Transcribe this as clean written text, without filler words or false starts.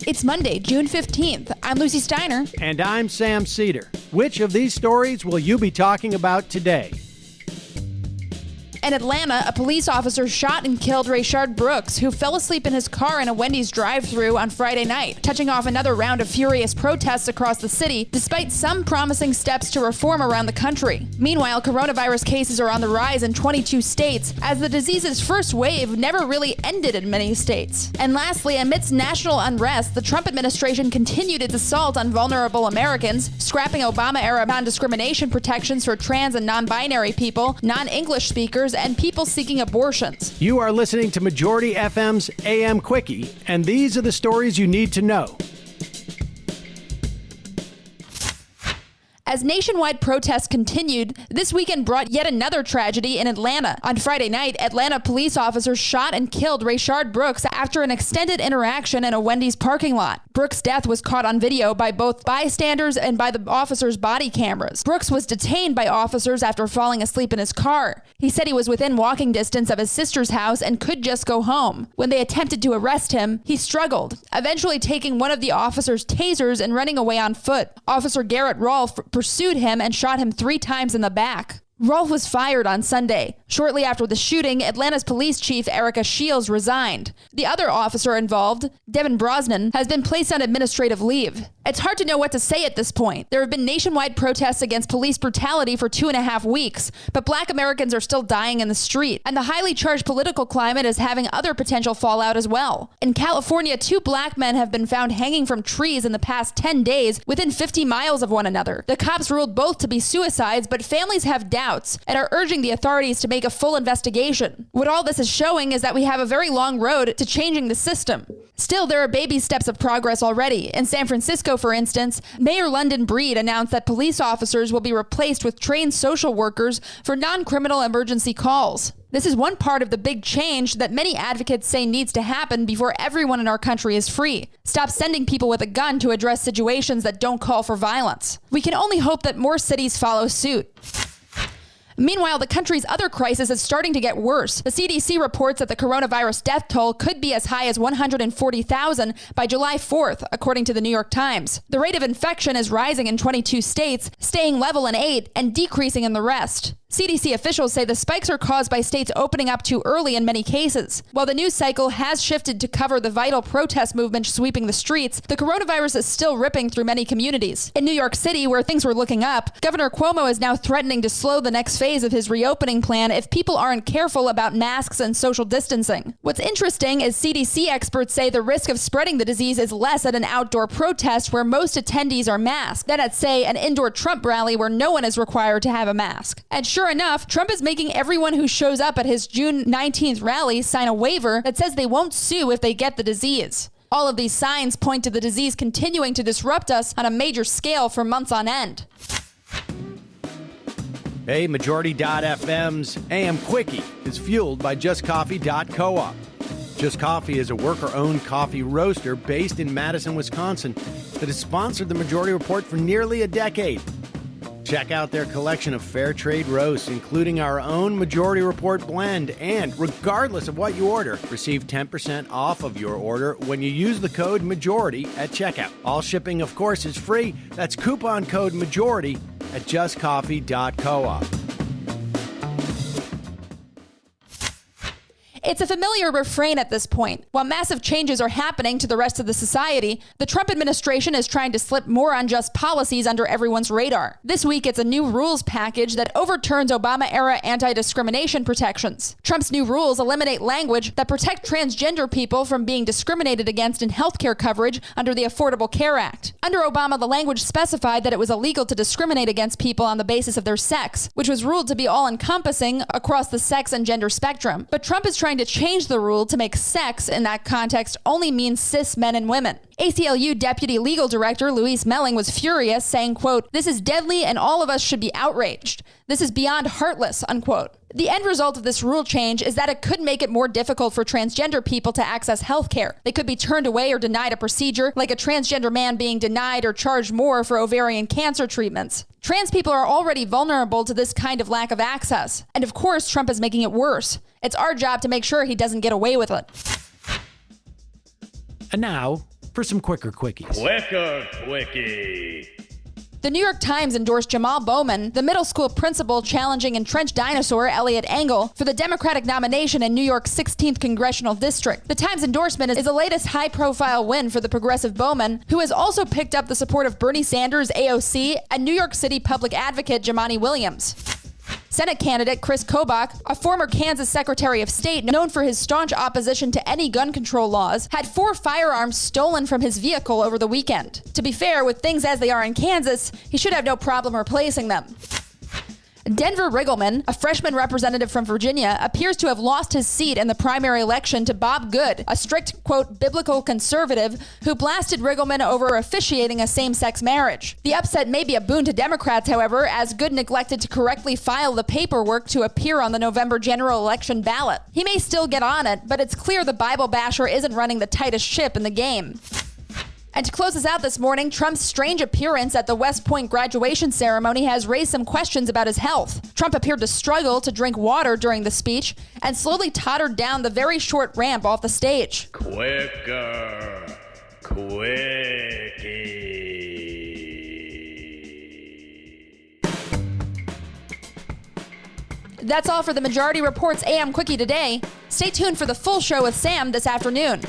It's Monday, June 15th. I'm Lucie Steiner. And I'm Sam Seder. Which of these stories will you be talking about today? In Atlanta, a police officer shot and killed Rayshard Brooks, who fell asleep in his car in a Wendy's drive-thru on Friday night, touching off another round of furious protests across the city, despite some promising steps to reform around the country. Meanwhile, coronavirus cases are on the rise in 22 states, as the disease's first wave never really ended in many states. And lastly, amidst national unrest, the Trump administration continued its assault on vulnerable Americans, scrapping Obama-era non-discrimination protections for trans and non-binary people, non-English speakers, and people seeking abortions. You are listening to Majority FM's AM Quickie, and these are the stories you need to know. As nationwide protests continued, this weekend brought yet another tragedy in Atlanta. On Friday night, Atlanta police officers shot and killed Rayshard Brooks after an extended interaction in a Wendy's parking lot. Brooks' death was caught on video by both bystanders and by the officers' body cameras. Brooks was detained by officers after falling asleep in his car. He said he was within walking distance of his sister's house and could just go home. When they attempted to arrest him, he struggled, eventually taking one of the officers' tasers and running away on foot. Officer Garrett Rolfe pursued him and shot him 3 times in the back. Rolfe was fired on Sunday. Shortly after the shooting, Atlanta's police chief Erica Shields resigned. The other officer involved, Devin Brosnan, has been placed on administrative leave. It's hard to know what to say at this point. There have been nationwide protests against police brutality for 2.5 weeks, but Black Americans are still dying in the street, and the highly charged political climate is having other potential fallout as well. In California, 2 Black men have been found hanging from trees in the past 10 days within 50 miles of one another. The cops ruled both to be suicides, but families have doubts and are urging the authorities to make a full investigation. What all this is showing is that we have a very long road to changing the system. Still, there are baby steps of progress already. In San Francisco, for instance, Mayor London Breed announced that police officers will be replaced with trained social workers for non-criminal emergency calls. This is one part of the big change that many advocates say needs to happen before everyone in our country is free. Stop sending people with a gun to address situations that don't call for violence. We can only hope that more cities follow suit. Meanwhile, the country's other crisis is starting to get worse. The CDC reports that the coronavirus death toll could be as high as 140,000 by July 4th, according to the New York Times. The rate of infection is rising in 22 states, staying level in 8, and decreasing in the rest. CDC officials say the spikes are caused by states opening up too early in many cases. While the news cycle has shifted to cover the vital protest movement sweeping the streets, the coronavirus is still ripping through many communities. In New York City, where things were looking up, Governor Cuomo is now threatening to slow the next phase of his reopening plan if people aren't careful about masks and social distancing. What's interesting is CDC experts say the risk of spreading the disease is less at an outdoor protest where most attendees are masked than at, say, an indoor Trump rally where no one is required to have a mask. And sure enough, Trump is making everyone who shows up at his June 19th rally sign a waiver that says they won't sue if they get the disease. All of these signs point to the disease continuing to disrupt us on a major scale for months on end. Hey, Majority.fm's AM Quickie is fueled by JustCoffee.coop. Just Coffee is a worker-owned coffee roaster based in Madison, Wisconsin that has sponsored the Majority Report for nearly a decade. Check out their collection of fair trade roasts, including our own Majority Report blend. And regardless of what you order, receive 10% off of your order when you use the code MAJORITY at checkout. All shipping, of course, is free. That's coupon code MAJORITY at justcoffee.coop. It's a familiar refrain at this point. While massive changes are happening to the rest of the society, the Trump administration is trying to slip more unjust policies under everyone's radar. This week, it's a new rules package that overturns Obama-era anti-discrimination protections. Trump's new rules eliminate language that protect transgender people from being discriminated against in healthcare coverage under the Affordable Care Act. Under Obama, the language specified that it was illegal to discriminate against people on the basis of their sex, which was ruled to be all-encompassing across the sex and gender spectrum. But Trump is trying to change the rule to make sex in that context only mean cis men and women. ACLU Deputy Legal Director Louise Melling was furious, saying, quote, "This is deadly and all of us should be outraged. This is beyond heartless," unquote. The end result of this rule change is that it could make it more difficult for transgender people to access health care. They could be turned away or denied a procedure, like a transgender man being denied or charged more for ovarian cancer treatments. Trans people are already vulnerable to this kind of lack of access. And of course, Trump is making it worse. It's our job to make sure he doesn't get away with it. And now, for some quicker quickies. Quicker Quickie. The New York Times endorsed Jamal Bowman, the middle school principal challenging entrenched dinosaur Elliot Engel, for the Democratic nomination in New York's 16th congressional district. The Times endorsement is the latest high-profile win for the progressive Bowman, who has also picked up the support of Bernie Sanders, AOC, and New York City public advocate Jumaane Williams. Senate candidate Chris Kobach, a former Kansas Secretary of State known for his staunch opposition to any gun control laws, had 4 firearms stolen from his vehicle over the weekend. To be fair, with things as they are in Kansas, he should have no problem replacing them. Denver Riggleman, a freshman representative from Virginia, appears to have lost his seat in the primary election to Bob Good, a strict, quote, biblical conservative who blasted Riggleman over officiating a same-sex marriage. The upset may be a boon to Democrats, however, as Good neglected to correctly file the paperwork to appear on the November general election ballot. He may still get on it, but it's clear the Bible basher isn't running the tightest ship in the game. And to close us out this morning, Trump's strange appearance at the West Point graduation ceremony has raised some questions about his health. Trump appeared to struggle to drink water during the speech and slowly tottered down the very short ramp off the stage. Quicker Quickie. That's all for the Majority Report's AM Quickie today. Stay tuned for the full show with Sam this afternoon.